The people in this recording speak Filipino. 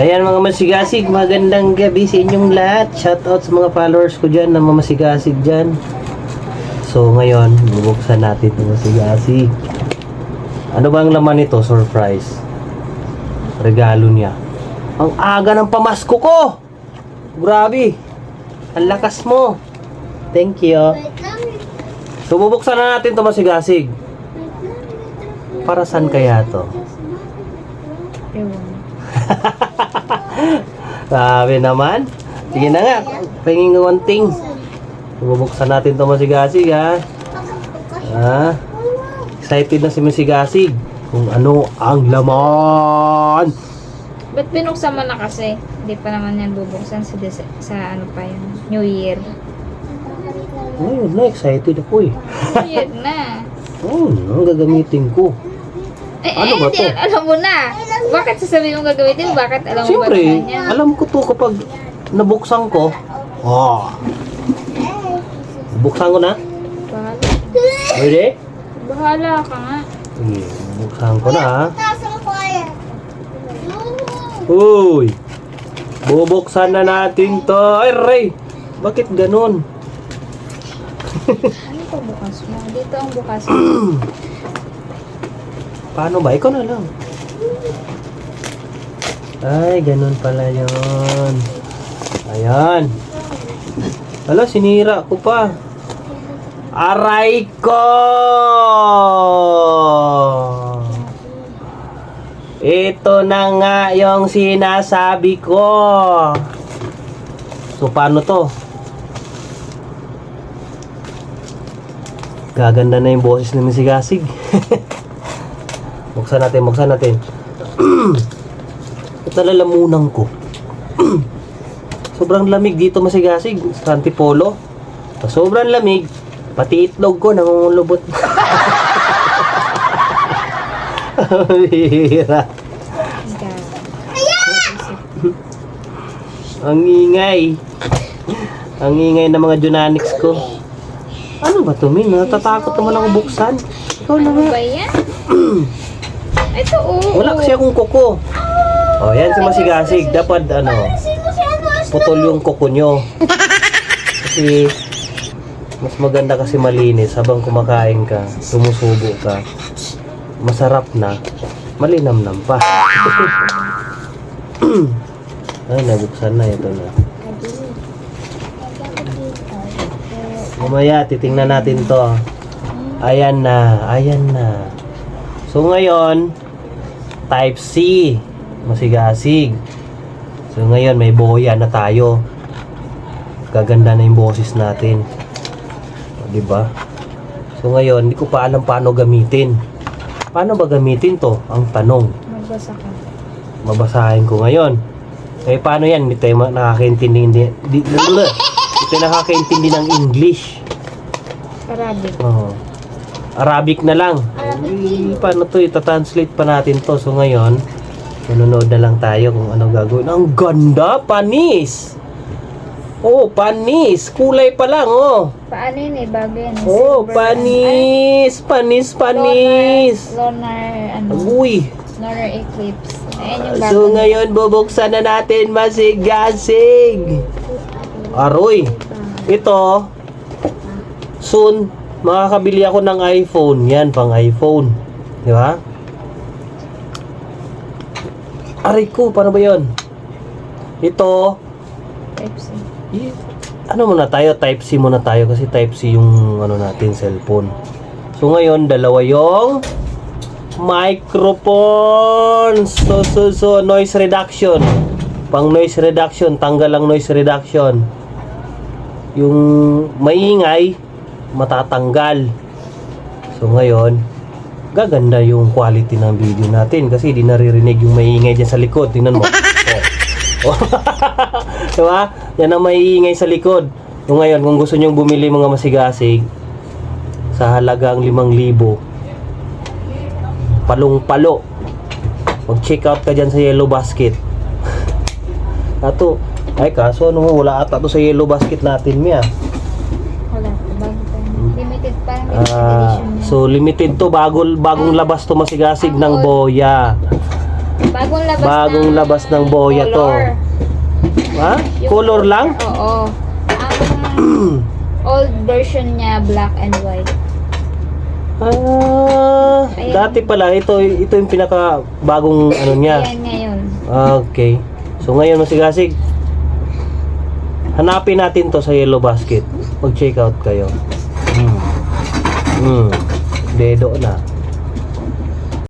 Ayan mga masigasig, magandang gabi sa inyong lahat. Shoutout sa mga followers ko dyan na masigasig dyan. So ngayon, bubuksan natin itong masigasig. Ano ba ang laman nito? Surprise. Regalo niya. Ang aga ng pamasko ko! Grabe! Ang lakas mo! Thank you. So bubuksan na natin itong masigasig. Para saan kaya to? Sabi naman. Sige na nga. Pahingin ko one thing. Bubuksan natin itong masigasig ha. Excited na si masigasig. Kung ano ang laman. Ba't binuksan mo na kasi? Hindi pa naman yan bubuksan sa ano pa yun? New Year. Ngayon na, excited ako eh. New Year na. Ang gagamitin ko. Ano ba to? Alam mo na. Bakit sasabihin mo gagamitin? Bakit alam mo Siyempre, ba naman yan? alam ko to kapag nabuksan ko. Buksan ko na. Bahala. Ready? Bahala ka nga. Sige, buksan ko na ha. Uy! Bubuksan na natin to. Ay, Ray! Bakit ganun? Ano pa bukas mo? Dito ang bukas mo. Paano ba? Ikaw na lang. Ay, ganun pala yun. Ayan. Hala, sinira ko pa. Aray ko! Ito na nga yung sinasabi ko. So, paano to? Gaganda na yung boses ni masigasig. Buksan natin, buksan natin. Ito lalamunan ko. Sobrang lamig dito masigasig. Sa Antipolo. Sobrang lamig. Pati itlog ko nangungulubot. Hira. Ang ingay. Ang ingay ng mga Junanix ko. Ano ba to, Min? Natatakot naman ako buksan. Ikaw na Ano nga. ba yan? Ito Wala kasi akong kuko. O, yan si masigasig. Dapat, putol yung kuko nyo. Kasi, mas maganda kasi malinis habang kumakain ka, sumusubo ka. Masarap na, malinamnam pa. Ay, nabuksan na. Ito na. Mamaya, titingnan natin to. Ayan na, ayan na. So, ngayon, Type C. Masigasig. So, ngayon, may boya na tayo. Gaganda na yung boses natin. O, diba? So, ngayon, hindi ko pa alam paano gamitin. Paano ba gamitin to? Ang tanong. Magbasa ka. Mabasahin ko ngayon. Eh, paano yan? Hindi tayo nakakaintindi. Hindi tayo nakakaintindi ng English. Arabic. Arabic na lang. Ay, paano to? Ita-translate pa natin to. So, ngayon, manonood na lang tayo kung ano gagawin. Ang ganda! Panis! Oh, panis! Kulay pa lang, oh! Paano yun eh? Bago yan. Oh, Silver panis! Panis, panis! Lunar, Uy! Lunar eclipse. Ayan yung bago. So, ngayon, bubuksan na natin masigasig! Aroy! Ito, soon, makakabili ako ng iPhone. Yan, pang iPhone. Di ba? Aray ko, paano ba yun? Ito, Type C. ano muna tayo? Type C muna tayo kasi Type C yung ano natin, cellphone. So ngayon, dalawa yung microphone. So, noise reduction. Pang noise reduction, tanggal ang noise reduction. Yung maingay, matatanggal. So ngayon, gaganda yung quality ng video natin kasi di naririnig yung maingay dyan sa likod. Tingnan mo. Oh. Diba? Yan ang maiingay sa likod. So ngayon, kung gusto nyong bumili mga masigasig sa halagang 5,000, palong-palo, mag-check out ka dyan sa Yellow Basket. Ato, ay kaso ano, wala ata to sa Yellow Basket natin, Mia. Wala. Bago pa yun. Limited pa. Limited edition. So limited to, bagong labas to masigasig ng boya. Bagong labas ng boya to. color. Ha? Color lang? Oo. Ang old version niya, black and white. Ayan. Dati pala, ito yung pinaka bagong ano niya. Ayan ngayon. Okay. So ngayon masigasig. Hanapin natin to sa Yellow Basket. Mag-check out kayo. Dedo na.